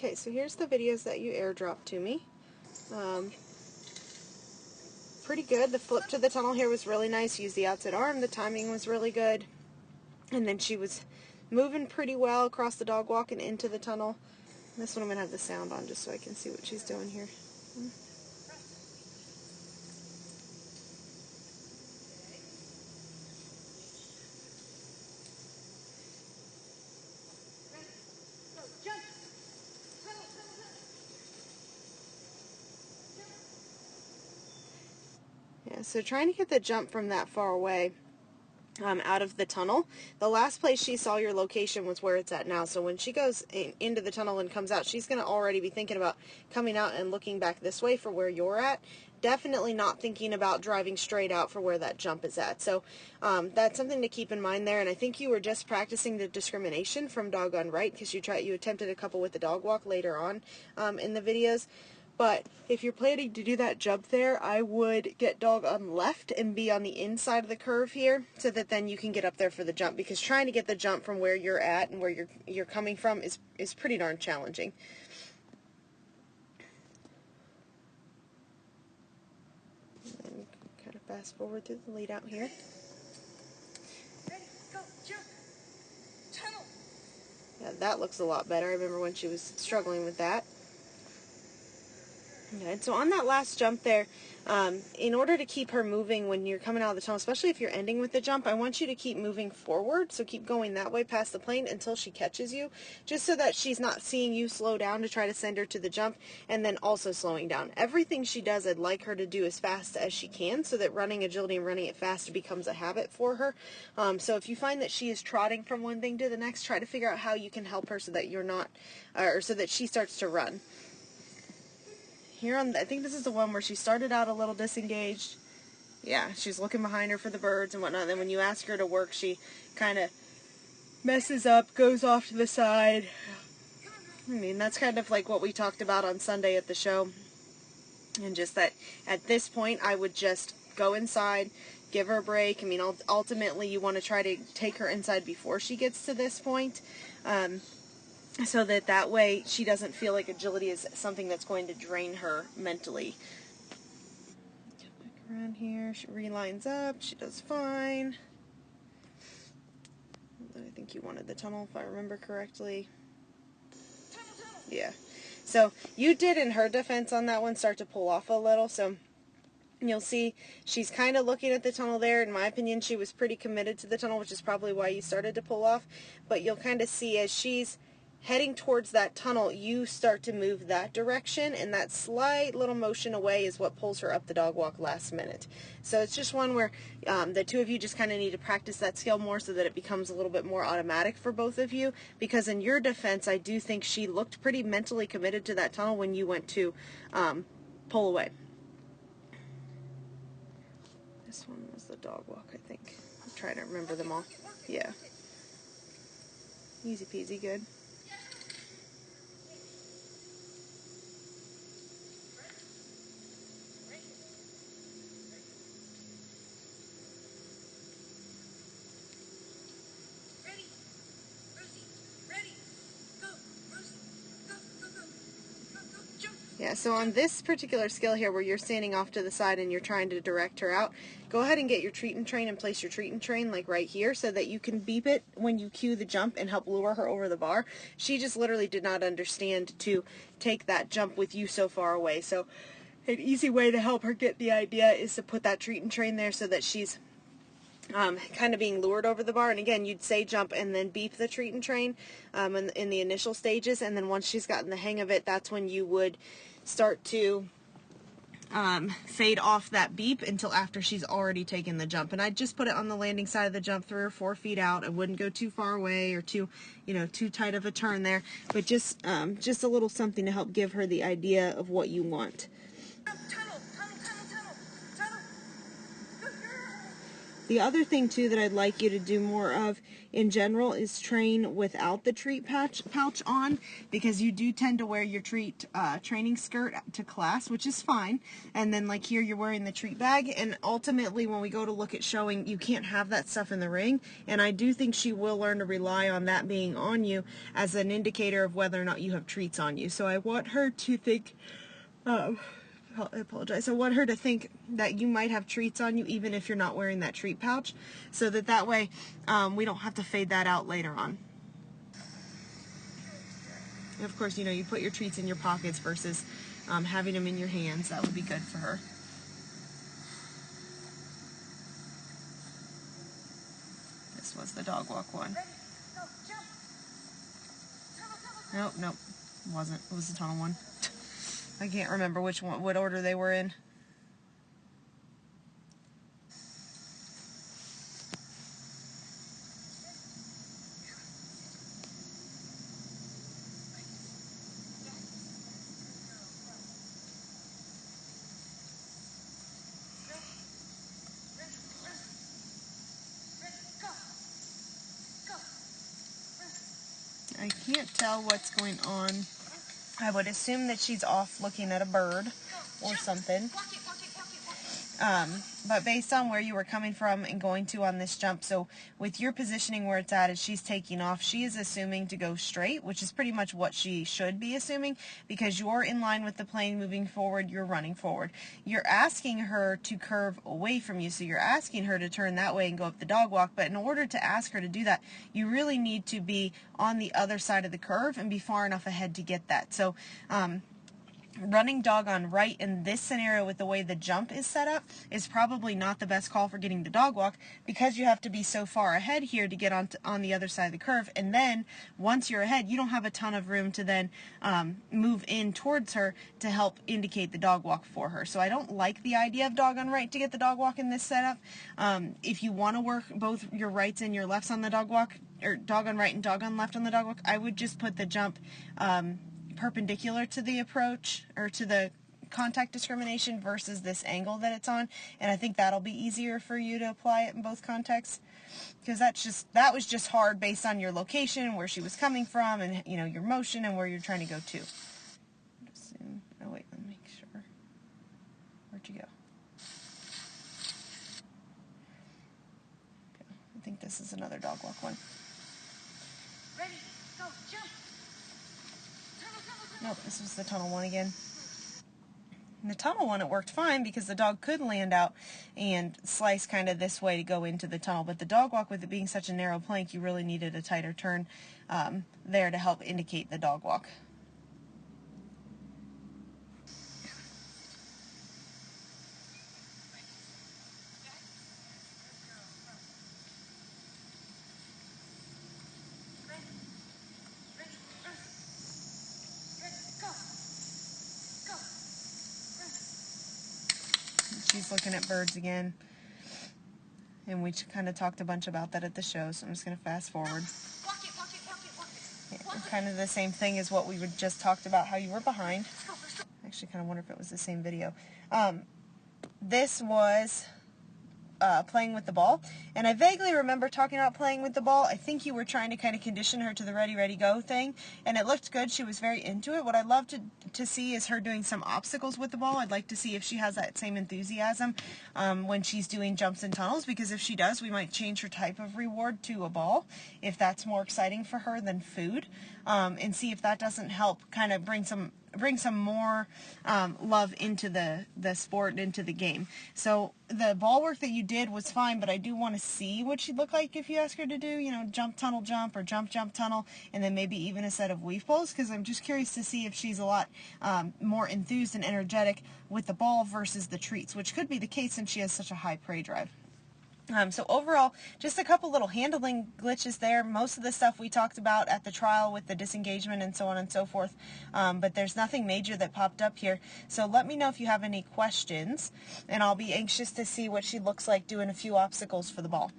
Okay, so here's the videos that you airdropped to me. Pretty good. The flip to the tunnel here was really nice. Use the outside arm. The timing was really good. And then she was moving pretty well across the dog walk and into the tunnel. This one I'm going to have the sound on just so I can see what she's doing here. Yeah, so trying to get the jump from that far away out of the tunnel. The last place she saw your location was where it's at now. So when she goes into the tunnel and comes out, she's going to already be thinking about coming out and looking back this way for where you're at. Definitely not thinking about driving straight out for where that jump is at. So that's something to keep in mind there. And I think you were just practicing the discrimination from dog on right, because you attempted a couple with the dog walk later on in the videos. But if you're planning to do that jump there, I would get dog on left and be on the inside of the curve here, so that then you can get up there for the jump, because trying to get the jump from where you're at and where you're coming from is pretty darn challenging. And then kind of fast forward through the lead out here. Ready, go, jump, tunnel. Yeah, that looks a lot better. I remember when she was struggling with that. Okay, so on that last jump there, in order to keep her moving when you're coming out of the tunnel, especially if you're ending with the jump, I want you to keep moving forward. So keep going that way past the plane until she catches you, just so that she's not seeing you slow down to try to send her to the jump, and then also slowing down. Everything she does, I'd like her to do as fast as she can, so that running agility and running it fast becomes a habit for her. So if you find that she is trotting from one thing to the next, try to figure out how you can help her so that you're not, or so that she starts to run. Here on, I think this is the one where she started out a little disengaged. Yeah, she's looking behind her for the birds and whatnot. Then when you ask her to work, she kind of messes up, goes off to the side. I mean, that's kind of like what we talked about on Sunday at the show. And just that at this point, I would just go inside, give her a break. I mean, ultimately, you want to try to take her inside before she gets to this point. So that way she doesn't feel like agility is something that's going to drain her mentally. Get back around here. She relines up. She does fine. I think you wanted the tunnel, if I remember correctly. Yeah. So you did, in her defense on that one, start to pull off a little. So you'll see she's kind of looking at the tunnel there. In my opinion, she was pretty committed to the tunnel, which is probably why you started to pull off. But you'll kind of see as she's heading towards that tunnel, you start to move that direction, and that slight little motion away is what pulls her up the dog walk last minute. So it's just one where the two of you just kind of need to practice that skill more, so that it becomes a little bit more automatic for both of you, because in your defense, I do think she looked pretty mentally committed to that tunnel when you went to pull away. This one was the dog walk, I think. I'm trying to remember them all. Yeah. Easy peasy, good. Ready, Rosie, ready, go, Rosie, go, go, go, go, go, jump. Yeah, so on this particular skill here where you're standing off to the side and you're trying to direct her out, go ahead and get your treat and train and place your treat and train like right here, so that you can beep it when you cue the jump and help lure her over the bar. She just literally did not understand to take that jump with you so far away. So an easy way to help her get the idea is to put that treat and train there, so that she's kind of being lured over the bar. And again, you'd say jump and then beep the treat and train in the initial stages, and then once she's gotten the hang of it, that's when you would start to fade off that beep until after she's already taken the jump. And I'd just put it on the landing side of the jump 3 or 4 feet out. I wouldn't go too far away or too tight of a turn there, but just a little something to help give her the idea of what you want. Tunnel, tunnel, tunnel, tunnel, tunnel. Good girl. The other thing too that I'd like you to do more of in general is train without the treat pouch on, because you do tend to wear your treat training skirt to class, which is fine, and then like here you're wearing the treat bag, and ultimately when we go to look at showing, you can't have that stuff in the ring, and I do think she will learn to rely on that being on you as an indicator of whether or not you have treats on you. So I want her to think, I apologize. I want her to think that you might have treats on you even if you're not wearing that treat pouch, so that way we don't have to fade that out later on. And of course, you put your treats in your pockets versus having them in your hands. That would be good for her. This was the dog walk one. Nope, it wasn't. It was the tunnel one. I can't remember what order they were in. I can't tell what's going on. I would assume that she's off looking at a bird or something. But based on where you were coming from and going to on this jump, so with your positioning where it's at as she's taking off, she is assuming to go straight, which is pretty much what she should be assuming, because you're in line with the plane moving forward, you're running forward. You're asking her to curve away from you, so you're asking her to turn that way and go up the dog walk, but in order to ask her to do that, you really need to be on the other side of the curve and be far enough ahead to get that. So, running dog on right in this scenario with the way the jump is set up is probably not the best call for getting the dog walk, because you have to be so far ahead here to get on the other side of the curve, and then once you're ahead you don't have a ton of room to then move in towards her to help indicate the dog walk for her. So I don't like the idea of dog on right to get the dog walk in this setup. If you want to work both your rights and your lefts on the dog walk, or dog on right and dog on left on the dog walk, I would just put the jump perpendicular to the approach, or to the contact discrimination, versus this angle that it's on, and I think that'll be easier for you to apply it in both contexts, because that was just hard based on your location, where she was coming from, and your motion and where you're trying to go to. Oh wait, let me make sure. Where'd you go? Okay. I think this is another dog walk one. Ready, go, jump. Nope, this was the tunnel one again. In the tunnel one, it worked fine because the dog could land out and slice kind of this way to go into the tunnel. But the dog walk, with it being such a narrow plank, you really needed a tighter turn there to help indicate the dog walk. She's looking at birds again. And we kind of talked a bunch about that at the show, so I'm just going to fast forward. Yeah, kind of the same thing as what we would just talked about, how you were behind. I actually kind of wonder if it was the same video. This was playing with the ball, and I vaguely remember talking about playing with the ball. I think you were trying to kind of condition her to the ready, ready, go thing, and it looked good. She was very into it. What I'd love to see is her doing some obstacles with the ball. I'd like to see if she has that same enthusiasm when she's doing jumps and tunnels, because if she does, we might change her type of reward to a ball, if that's more exciting for her than food, and see if that doesn't help kind of bring some more love into the sport, into the game. So the ball work that you did was fine, but I do want to see what she'd look like if you ask her to do, jump, tunnel, jump, or jump, jump, tunnel, and then maybe even a set of weave pulls, because I'm just curious to see if she's a lot more enthused and energetic with the ball versus the treats, which could be the case since she has such a high prey drive. So overall, just a couple little handling glitches there. Most of the stuff we talked about at the trial with the disengagement and so on and so forth, but there's nothing major that popped up here. So let me know if you have any questions, and I'll be anxious to see what she looks like doing a few obstacles for the ball.